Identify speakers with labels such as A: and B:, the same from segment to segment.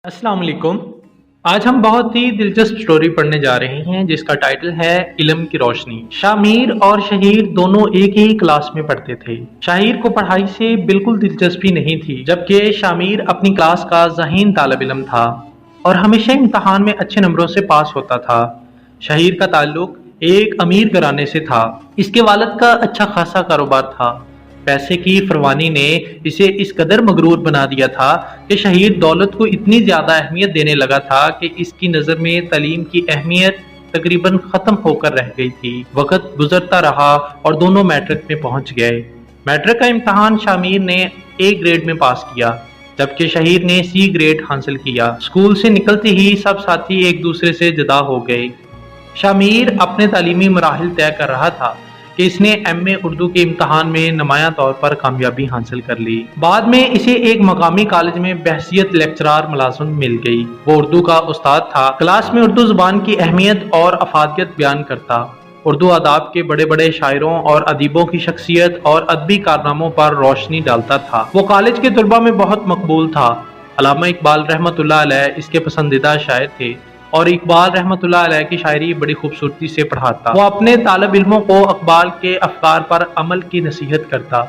A: अस्सलाम वालेकुम। आज हम बहुत ही दिलचस्प स्टोरी पढ़ने जा रहे हैं जिसका टाइटल है इल्म की रोशनी। शामिर और शहीर दोनों एक ही क्लास में पढ़ते थे। शाहिर को पढ़ाई से बिल्कुल दिलचस्पी नहीं थी, जबकि शामिर अपनी क्लास का ज़हीन तालिब इल्म था और हमेशा इम्तहान में अच्छे नंबरों से पास होता था। शहीर का ताल्लुक एक अमीर घराने से था। इसके वालिद का अच्छा खासा कारोबार था। पैसे की फरवानी ने इसे इस कदर मगरूर बना दिया था कि शहीद दौलत को इतनी ज़्यादा अहमियत देने लगा था कि इसकी नज़र में तालीम की अहमियत तकरीबन ख़त्म होकर रह गई थी। वक्त गुजरता रहा और दोनों मैट्रिक में पहुंच गए। मैट्रिक का इम्तहान शामिर ने ए ग्रेड में पास किया, जबकि शहीद ने सी ग्रेड हासिल किया। स्कूल से निकलते ही सब साथी एक दूसरे से जुदा हो गए। शामिर अपने तालीमी मराहिल तय कर रहा था कि इसने एमए उर्दू के इम्तहान में नुमायां तौर पर कामयाबी हासिल कर ली। बाद में इसे एक मकामी कॉलेज में बहसियत लेक्चरार मुलाजिमत मिल गई। वो उर्दू का उस्ताद था। क्लास में उर्दू जुबान की अहमियत और अफादियत बयान करता। उर्दू अदाब के बड़े बड़े शायरों और अदीबों की शख्सियत और अदबी कारनामों पर रोशनी डालता था। वो कॉलेज के तलबा में बहुत मकबूल था। अल्लामा इकबाल रहमतुल्लाह अलैह इसके पसंदीदा शायर थे और इकबाल रहमतुल्लाह अलैह की शायरी बड़ी खूबसूरती से पढ़ाता। वो अपने तालिब इल्मों को इकबाल के अफकार पर अमल की नसीहत करता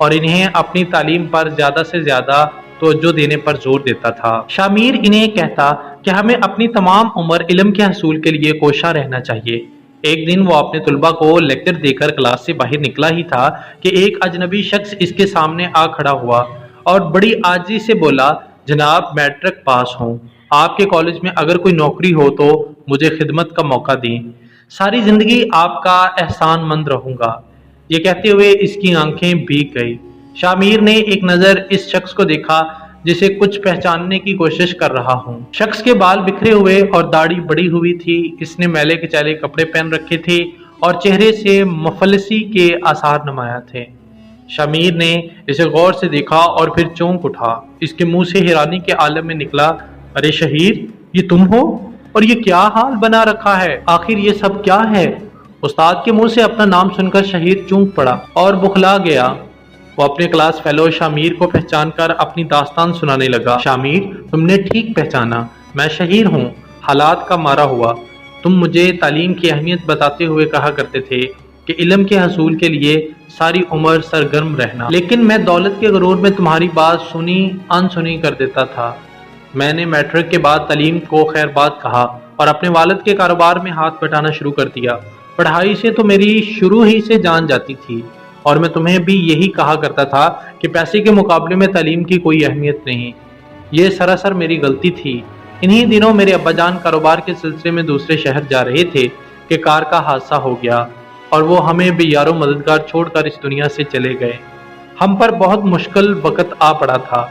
A: और इन्हें अपनी तालीम पर ज़्यादा से ज़्यादा तवज्जो देने पर जोर देता था। शामिर इन्हें कहता कि हमें अपनी तमाम उम्र इल्म के हसूल के लिए कोशा रहना चाहिए। एक दिन वो अपने तलबा को लेक्चर देकर क्लास से बाहर निकला ही था कि एक अजनबी शख्स इसके सामने आ खड़ा हुआ और बड़ी आजी से बोला, जनाब मैट्रिक पास हूँ, आपके कॉलेज में अगर कोई नौकरी हो तो मुझे खिदमत का मौका दें, सारी जिंदगी आपका एहसानमंद रहूंगा। ये कहते हुए इसकी आंखें भीग गई। शामिर ने एक नज़र इस शख्स को देखा जिसे कुछ पहचानने की कोशिश कर रहा हूँ। शख्स के बाल बिखरे हुए और दाढ़ी बड़ी हुई थी। इसने मैले के चैले कपड़े पहन रखे थे और चेहरे से मुफलिसी के आसार नुमाया थे। शामिर ने इसे गौर से देखा और फिर चौंक उठा। इसके मुंह से हैरानी के आलम में निकला, अरे शहीर, ये तुम हो? और ये क्या हाल बना रखा है? आखिर ये सब क्या है? उस्ताद के मुंह से अपना नाम सुनकर शहीर चूक पड़ा और बुखला गया। वो अपने क्लास फेलो शामिर को पहचान कर अपनी दास्तान सुनाने लगा। शामिर, तुमने ठीक पहचाना, मैं शहीर हूँ, हालात का मारा हुआ। तुम मुझे तालीम की अहमियत बताते हुए कहा करते थे कि इल्म के हसूल के लिए सारी उम्र सरगर्म रहना, लेकिन मैं दौलत के गरूर में तुम्हारी बात सुनी अनसुनी कर देता था। मैंने मैट्रिक के बाद तालीम को खैरबाद कहा और अपने वालिद के कारोबार में हाथ बटाना शुरू कर दिया। पढ़ाई से तो मेरी शुरू ही से जान जाती थी और मैं तुम्हें भी यही कहा करता था कि पैसे के मुकाबले में तालीम की कोई अहमियत नहीं। ये सरासर मेरी गलती थी। इन्हीं दिनों मेरे अब्बाजान कारोबार के सिलसिले में दूसरे शहर जा रहे थे कि कार का हादसा हो गया और वो हमें बेयारो मददगार छोड़कर इस दुनिया से चले गए। हम पर बहुत मुश्किल वक्त आ पड़ा था।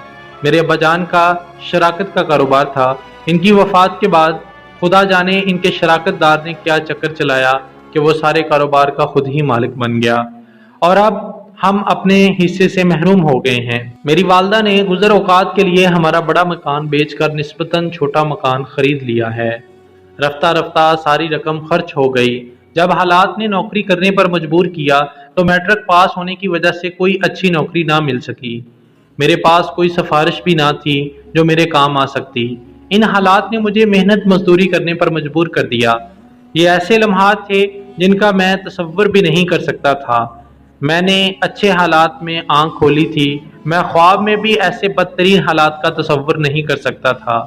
A: मेरे अब्बाजान का शराकत का कारोबार था। इनकी वफात के बाद खुदा जाने इनके शराकतदार ने क्या चक्कर चलाया कि वो सारे कारोबार का खुद ही मालिक बन गया और अब हम अपने हिस्से से महरूम हो गए हैं। मेरी वालदा ने गुजर औकात के लिए हमारा बड़ा मकान बेचकर निस्बतन छोटा मकान खरीद लिया है। रफ्ता रफ्ता सारी रकम खर्च हो गई। जब हालात ने नौकरी करने पर मजबूर किया तो मैट्रिक पास होने की वजह से कोई अच्छी नौकरी ना मिल सकी। मेरे पास कोई सिफारिश भी ना थी जो मेरे काम आ सकती। इन हालात ने मुझे मेहनत मजदूरी करने पर मजबूर कर दिया। ये ऐसे लम्हात थे जिनका मैं तसव्वुर भी नहीं कर सकता था। मैंने अच्छे हालात में आंख खोली थी। मैं ख्वाब में भी ऐसे बदतरीन हालात का तसव्वुर नहीं कर सकता था।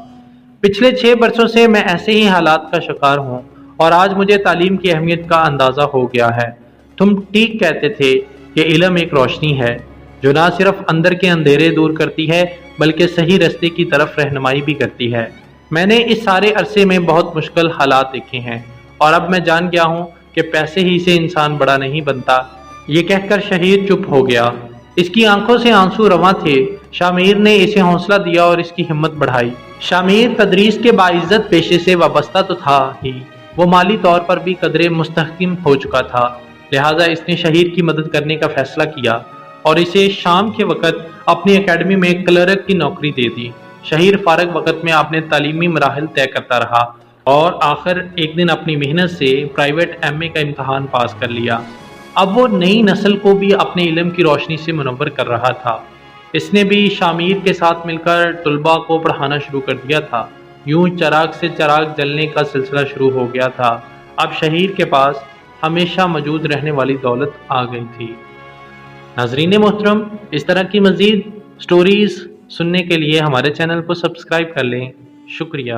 A: पिछले 6 बरसों से मैं ऐसे ही हालात का शिकार हूँ और आज मुझे तालीम की अहमियत का अंदाज़ा हो गया है। तुम ठीक कहते थे कि इल्म एक रोशनी है जो ना सिर्फ अंदर के अंधेरे दूर करती है बल्कि सही रास्ते की तरफ रहनुमाई भी करती है। मैंने इस सारे अरसे में बहुत मुश्किल हालात देखे हैं और अब मैं जान गया हूँ कि पैसे ही से इंसान बड़ा नहीं बनता। ये कहकर शहीद चुप हो गया। इसकी आंखों से आंसू रवां थे। शामिर ने इसे हौसला दिया और इसकी हिम्मत बढ़ाई। शामिर तदरीस के बाइज्जत पेशे से वाबस्ता तो था ही, वो माली तौर पर भी कदरे मुस्तहकिम हो चुका था। लिहाजा इसने शहीद की मदद करने का फैसला किया और इसे शाम के वक्त अपनी एकेडमी में क्लर्क की नौकरी दे दी। शहीर फारग वक्त में अपने तालीमी मराहल तय करता रहा और आखिर एक दिन अपनी मेहनत से प्राइवेट एमए का इम्तहान पास कर लिया। अब वो नई नस्ल को भी अपने इल्म की रोशनी से मुनव्वर कर रहा था। اس نے بھی شامیر کے ساتھ مل کر طلباء کو پڑھانا شروع کر دیا تھا۔ یوں چراغ سے چراغ جلنے کا سلسلہ شروع ہو گیا تھا۔ اب شہیر کے پاس ہمیشہ موجود رہنے والی دولت آ گئی تھی۔ ناظرین محترم، اس طرح کی مزید سٹوریز سننے کے لیے ہمارے چینل کو سبسکرائب کر لیں۔ شکریہ۔